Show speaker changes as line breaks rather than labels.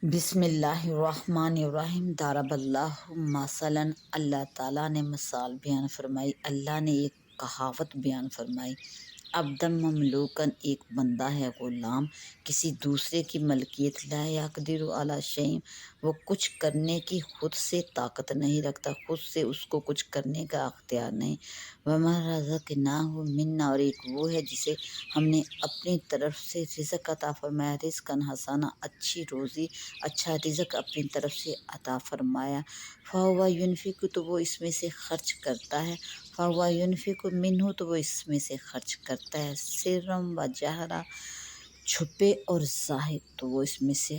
بسم اللہ الرحمن الرحیم. ضرب اللہ مثلاً، اللہ تعالیٰ نے مثال بیان فرمائی، اللہ نے ایک کہاوت بیان فرمائی. عبدم مملوکن، ایک بندہ ہے غلام، کسی دوسرے کی ملکیت، لا یقدر علی شیء، وہ کچھ کرنے کی خود سے طاقت نہیں رکھتا، خود سے اس کو کچھ کرنے کا اختیار نہیں. وما رزقناہ منا، اور ایک وہ ہے جسے ہم نے اپنی طرف سے رزق عطا فرمایا، رزقاً حسنا، اچھی روزی، اچھا رزق اپنی طرف سے عطا فرمایا. فہو ینفق، تو وہ اس میں سے خرچ کرتا ہے، فہو ینفق منہ، تو وہ اس میں سے خرچ کرتا ہے، سرًا و جہرا، چھپے اور ظاہر، تو وہ اس میں سے